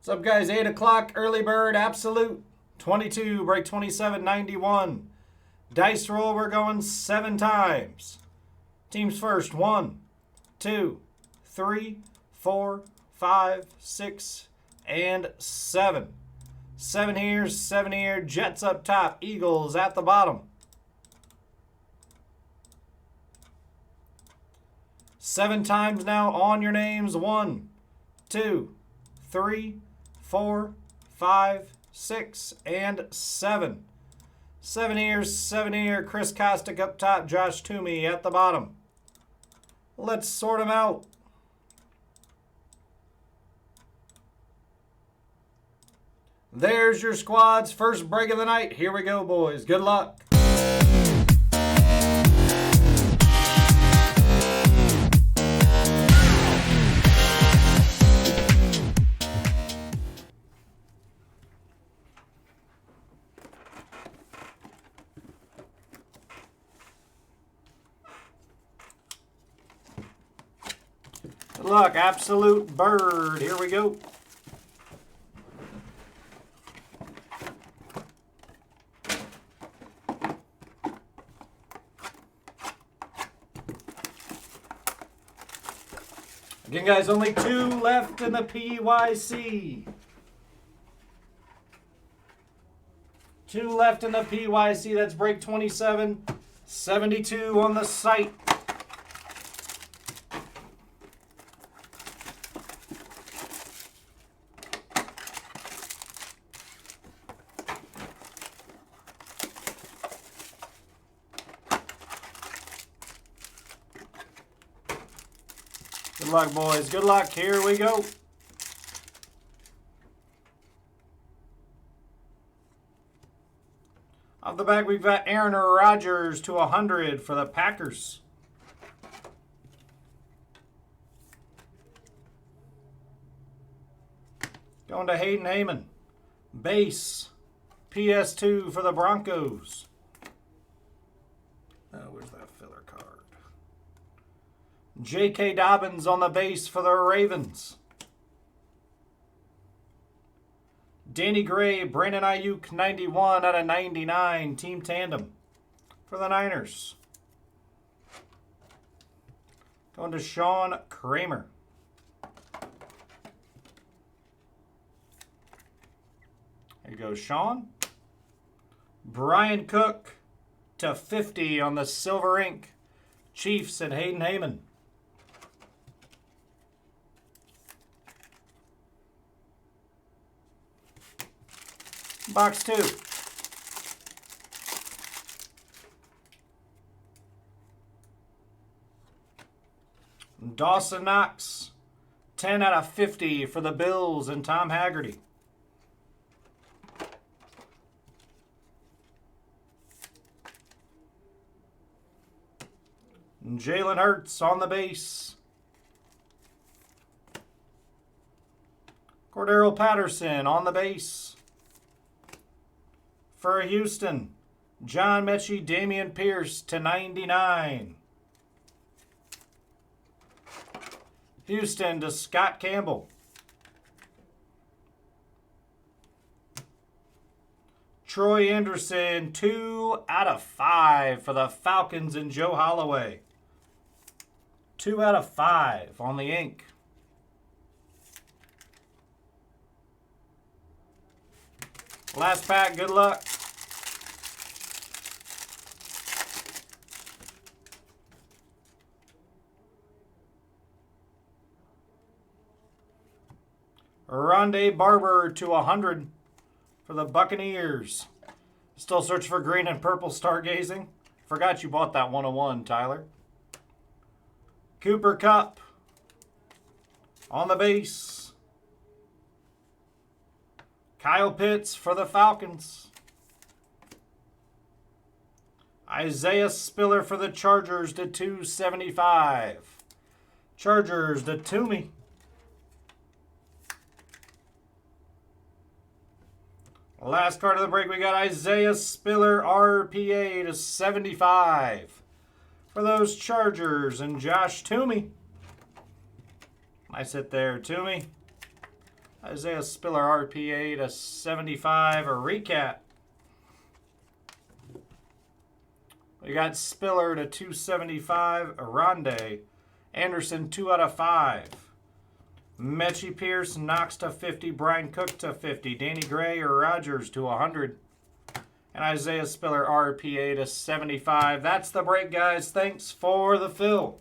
What's up, guys? 8 o'clock, early bird, absolute. 22, break 27.91. Dice roll, we're going 7 times. Teams first. 1, 2, 3, 4, 5, 6, and 7. 7 here, 7 here. Jets up top, Eagles at the bottom. 7 times now on your names. 1, 2, 3, 4, 5, 6, and 7. 7 here, 7 here. Chris Kostick up top, Josh Toomey at the bottom. Let's sort them out. There's your squads. First break of the night. Here we go, boys. Good luck. Good luck, absolute bird. Here we go. Again, guys, only 2 left in the PYC. 2 left in the PYC. That's break 27. 72 on the site. Good luck, boys. Good luck. Here we go. Off the back, we've got Aaron Rodgers to 100 for the Packers. Going to Hayden Heyman. Base. PS2 for the Broncos. Oh, where's that filler card? J.K. Dobbins on the base for the Ravens. Danny Gray, Brandon Ayuk, 91 out of 99. Team tandem for the Niners. Going to Sean Kramer. There you go, Sean. Brian Cook to 50 on the silver ink. Chiefs and Hayden Heyman. Box 2. Dawson Knox, 10 out of 50 for the Bills and Tom Haggerty. Jalen Hurts on the base. Cordero Patterson on the base. For Houston, John Mechie, Damian Pierce to 99. Houston to Scott Campbell. Troy Anderson, 2 out of 5 for the Falcons and Joe Holloway. 2 out of 5 on the ink. Last pack, good luck. Rondé Barber to 100 for the Buccaneers. Still searching for green and purple stargazing. Forgot you bought that 101, Tyler. Cooper Kupp on the base. Kyle Pitts for the Falcons. Isaiah Spiller for the Chargers to 275. Chargers to Toomey. Last card of the break, we got Isaiah Spiller RPA to 75 for those Chargers and Josh Toomey. Nice hit there, Toomey. Isaiah Spiller RPA to 75, a recap. We got Spiller to 275, a Rondé. Anderson 2 out of 5. Mechie Pierce, Knox to 50, Brian Cook to 50, Danny Gray or Rogers to 100. And Isaiah Spiller RPA to 75. That's the break, guys. Thanks for the fill.